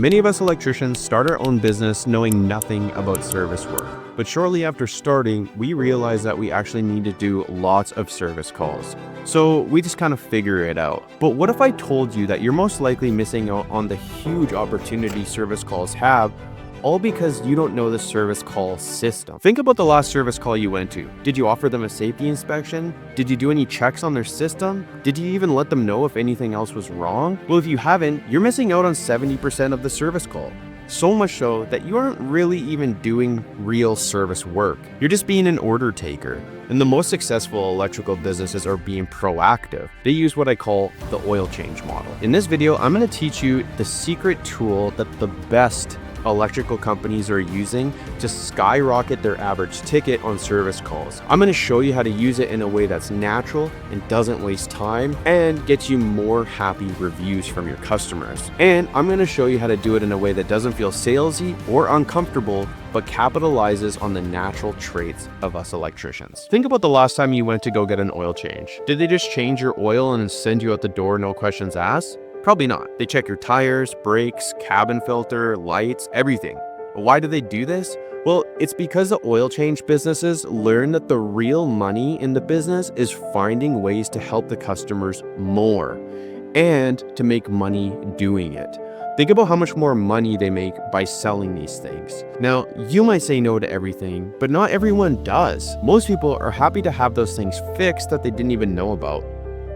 Many of us electricians start our own business knowing nothing about service work. But shortly after starting, we realized that we actually need to do lots of service calls. So we just kind of figure it out. But what if I told you that you're most likely missing out on the huge opportunity service calls have, all because you don't know the service call system? Think about the last service call you went to. Did you offer them a safety inspection? Did you do any checks on their system? Did you even let them know if anything else was wrong? Well, if you haven't, you're missing out on 70% of the service call. So much so that you aren't really even doing real service work. You're just being an order taker. And the most successful electrical businesses are being proactive. They use what I call the oil change model. In this video, I'm going to teach you the secret tool that the best electrical companies are using to skyrocket their average ticket on service calls. I'm going to show you how to use it in a way that's natural and doesn't waste time and gets you more happy reviews from your customers. And I'm going to show you how to do it in a way that doesn't feel salesy or uncomfortable, but capitalizes on the natural traits of us electricians. Think about the last time you went to go get an oil change. Did they just change your oil and send you out the door, no questions asked? Probably not. They check your tires, brakes, cabin filter, lights, everything. Why do they do this? Well, it's because the oil change businesses learn that the real money in the business is finding ways to help the customers more and to make money doing it. Think about how much more money they make by selling these things. Now, you might say no to everything, but not everyone does. Most people are happy to have those things fixed that they didn't even know about.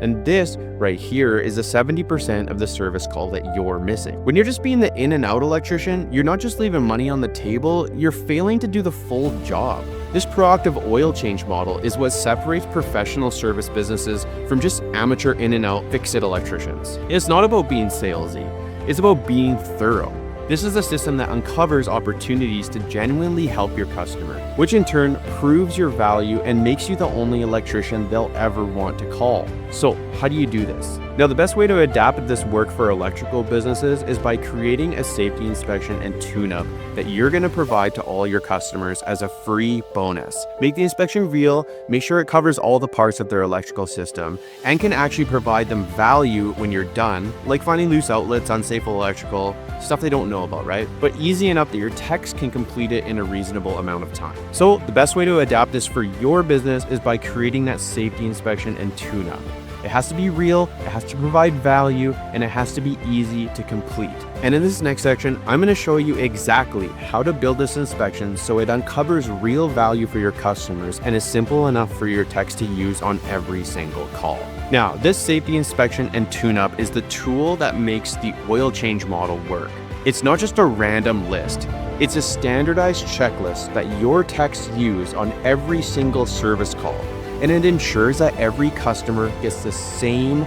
And this right here is the 70% of the service call that you're missing. When you're just being the in and out electrician, you're not just leaving money on the table, you're failing to do the full job. This proactive oil change model is what separates professional service businesses from just amateur in and out fix-it electricians. It's not about being salesy, it's about being thorough. This is a system that uncovers opportunities to genuinely help your customer, which in turn proves your value and makes you the only electrician they'll ever want to call. So how do you do this? Now, the best way to adapt this work for electrical businesses is by creating a safety inspection and tune-up that you're going to provide to all your customers as a free bonus. Make the inspection real, make sure it covers all the parts of their electrical system, and can actually provide them value when you're done, like finding loose outlets, unsafe electrical, stuff they don't know about, right? But easy enough that your techs can complete it in a reasonable amount of time. So the best way to adapt this for your business is by creating that safety inspection and tune-up. It has to be real, it has to provide value, and it has to be easy to complete. And in this next section, I'm going to show you exactly how to build this inspection so it uncovers real value for your customers and is simple enough for your techs to use on every single call. Now, this safety inspection and tune-up is the tool that makes the oil change model work. It's not just a random list. It's a standardized checklist that your techs use on every single service call. And it ensures that every customer gets the same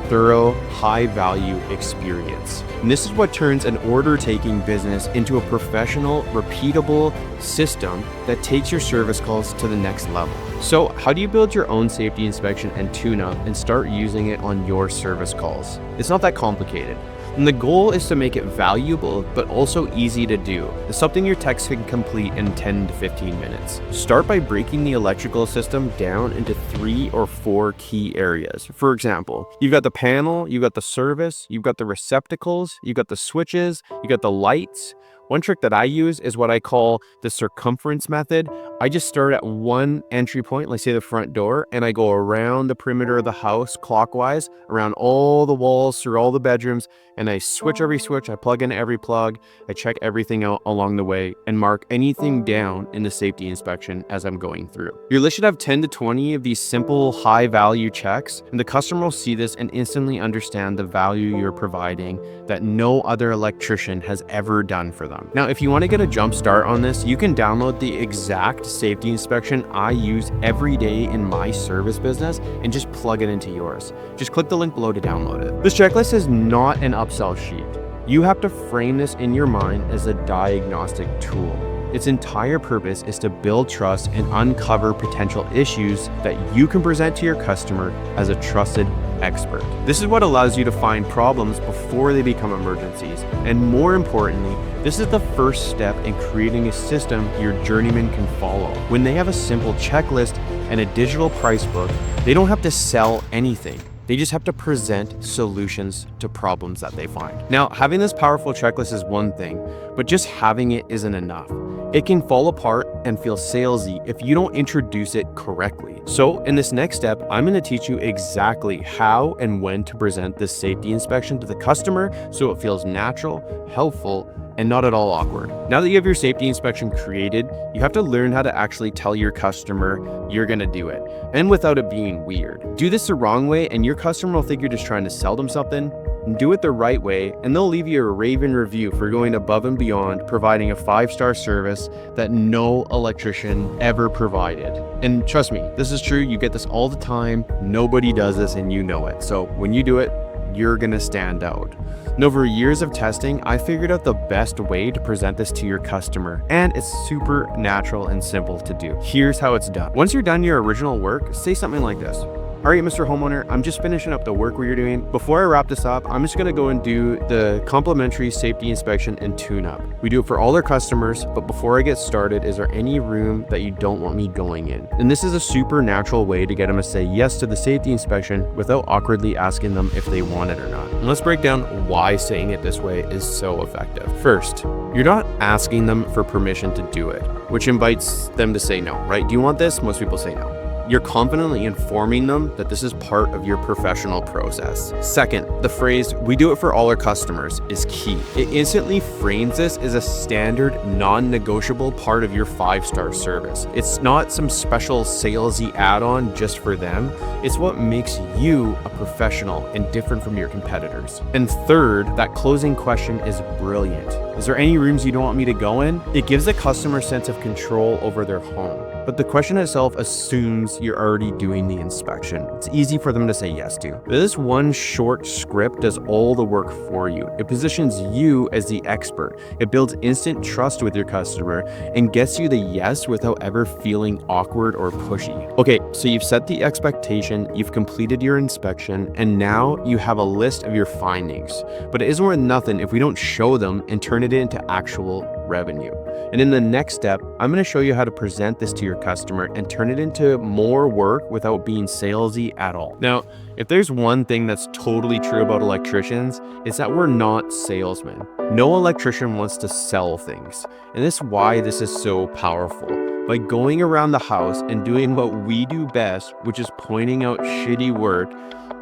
thorough, high-value experience. And this is what turns an order-taking business into a professional, repeatable system that takes your service calls to the next level. So how do you build your own safety inspection and tune-up and start using it on your service calls? It's not that complicated. And the goal is to make it valuable, but also easy to do. It's something your techs can complete in 10 to 15 minutes. Start by breaking the electrical system down into 3 or 4 key areas. For example, you've got the panel, you've got the service, you've got the receptacles, you've got the switches, you got the lights. One trick that I use is what I call the circumference method. I just start at one entry point, let's say the front door, and I go around the perimeter of the house clockwise, around all the walls, through all the bedrooms, and I switch every switch, I plug in every plug, I check everything out along the way, and mark anything down in the safety inspection as I'm going through. Your list should have 10 to 20 of these simple, high-value checks, and the customer will see this and instantly understand the value you're providing that no other electrician has ever done for them. Now, if you want to get a jump start on this, you can download the exact safety inspection I use every day in my service business and just plug it into yours. Just click the link below to download it. This checklist is not an upsell sheet. You have to frame this in your mind as a diagnostic tool. Its entire purpose is to build trust and uncover potential issues that you can present to your customer as a trusted expert. This is what allows you to find problems before they become emergencies. And more importantly, this is the first step in creating a system your journeyman can follow. When they have a simple checklist and a digital price book, they don't have to sell anything. They just have to present solutions to problems that they find. Now, having this powerful checklist is one thing, but just having it isn't enough. It can fall apart and feel salesy if you don't introduce it correctly. So in this next step, I'm going to teach you exactly how and when to present this safety inspection to the customer so it feels natural, helpful, and not at all awkward. Now that you have your safety inspection created, you have to learn how to actually tell your customer you're going to do it, and without it being weird. Do this the wrong way and your customer will think you're just trying to sell them something. Do it the right way and they'll leave you a raving review for going above and beyond, providing a 5-star service that no electrician ever provided. And trust me, this is true. You get this all the time. Nobody does this and you know it. So when you do it, you're gonna stand out. And over years of testing, I figured out the best way to present this to your customer, and it's super natural and simple to do. Here's how it's done. Once you're done your original work, say something like this. All right, Mr. Homeowner, I'm just finishing up the work you're doing. Before I wrap this up, I'm just gonna go and do the complimentary safety inspection and tune-up. We do it for all our customers, but before I get started, is there any room that you don't want me going in? And this is a super natural way to get them to say yes to the safety inspection without awkwardly asking them if they want it or not. And let's break down why saying it this way is so effective. First, you're not asking them for permission to do it, which invites them to say no, right? Do you want this? Most people say no. You're confidently informing them that this is part of your professional process. Second, the phrase, "we do it for all our customers," is key. It instantly frames this as a standard, non-negotiable part of your 5-star service. It's not some special salesy add-on just for them. It's what makes you a professional and different from your competitors. And third, that closing question is brilliant. Is there any rooms you don't want me to go in? It gives the customer a sense of control over their home. But the question itself assumes you're already doing the inspection. It's easy for them to say yes to. This one short script does all the work for you. It positions you as the expert. It builds instant trust with your customer and gets you the yes without ever feeling awkward or pushy. Okay, so you've set the expectation, you've completed your inspection, and now you have a list of your findings. But it isn't worth nothing if we don't show them and turn it into actual revenue. And in the next step, I'm going to show you how to present this to your customer and turn it into more work without being salesy at all. Now, if there's one thing that's totally true about electricians, it's that we're not salesmen. No electrician wants to sell things. And this is why this is so powerful. By going around the house and doing what we do best, which is pointing out shitty work,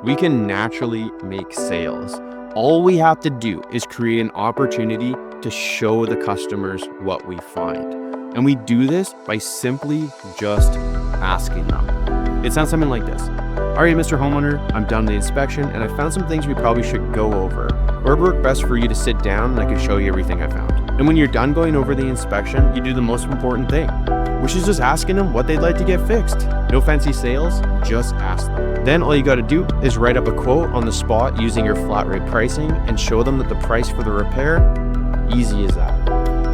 we can naturally make sales. All we have to do is create an opportunity to show the customers what we find. And we do this by simply just asking them. It sounds something like this. All right, Mr. Homeowner, I'm done the inspection and I found some things we probably should go over. Or it'd work best for you to sit down and I can show you everything I found. And when you're done going over the inspection, you do the most important thing, which is just asking them what they'd like to get fixed. No fancy sales, just ask them. Then all you got to do is write up a quote on the spot using your flat rate pricing and show them that the price for the repair, easy as that.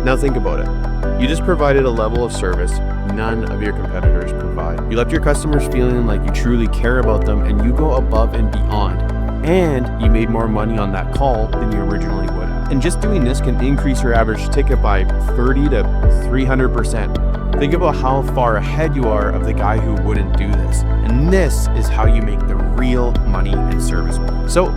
Now think about it. You just provided a level of service none of your competitors provide. You left your customers feeling like you truly care about them and you go above and beyond. And you made more money on that call than you originally would have. And just doing this can increase your average ticket by 30 to 300%. Think about how far ahead you are of the guy who wouldn't do this. And this is how you make the real money in service work. So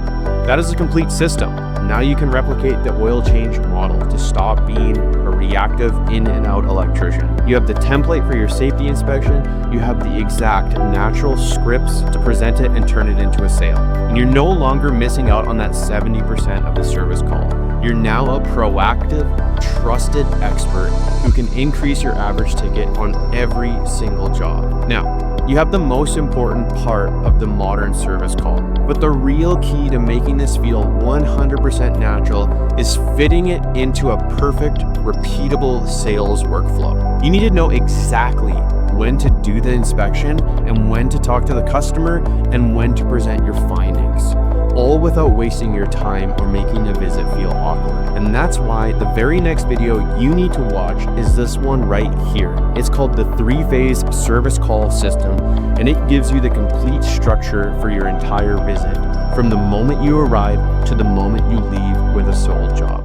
that is a complete system. Now you can replicate the oil change model to stop being a reactive in and out electrician. You have the template for your safety inspection. You have the exact natural scripts to present it and turn it into a sale. And you're no longer missing out on that 70% of the service call. You're now a proactive, trusted expert who can increase your average ticket on every single job. Now, you have the most important part of the modern service call, but the real key to making this feel 100% natural is fitting it into a perfect, repeatable sales workflow. You need to know exactly when to do the inspection and when to talk to the customer and when to present your findings, all without wasting your time or making the visit feel awkward. And that's why the very next video you need to watch is this one right here. It's called the 3-phase service call system, and it gives you the complete structure for your entire visit, from the moment you arrive to the moment you leave with a sold job.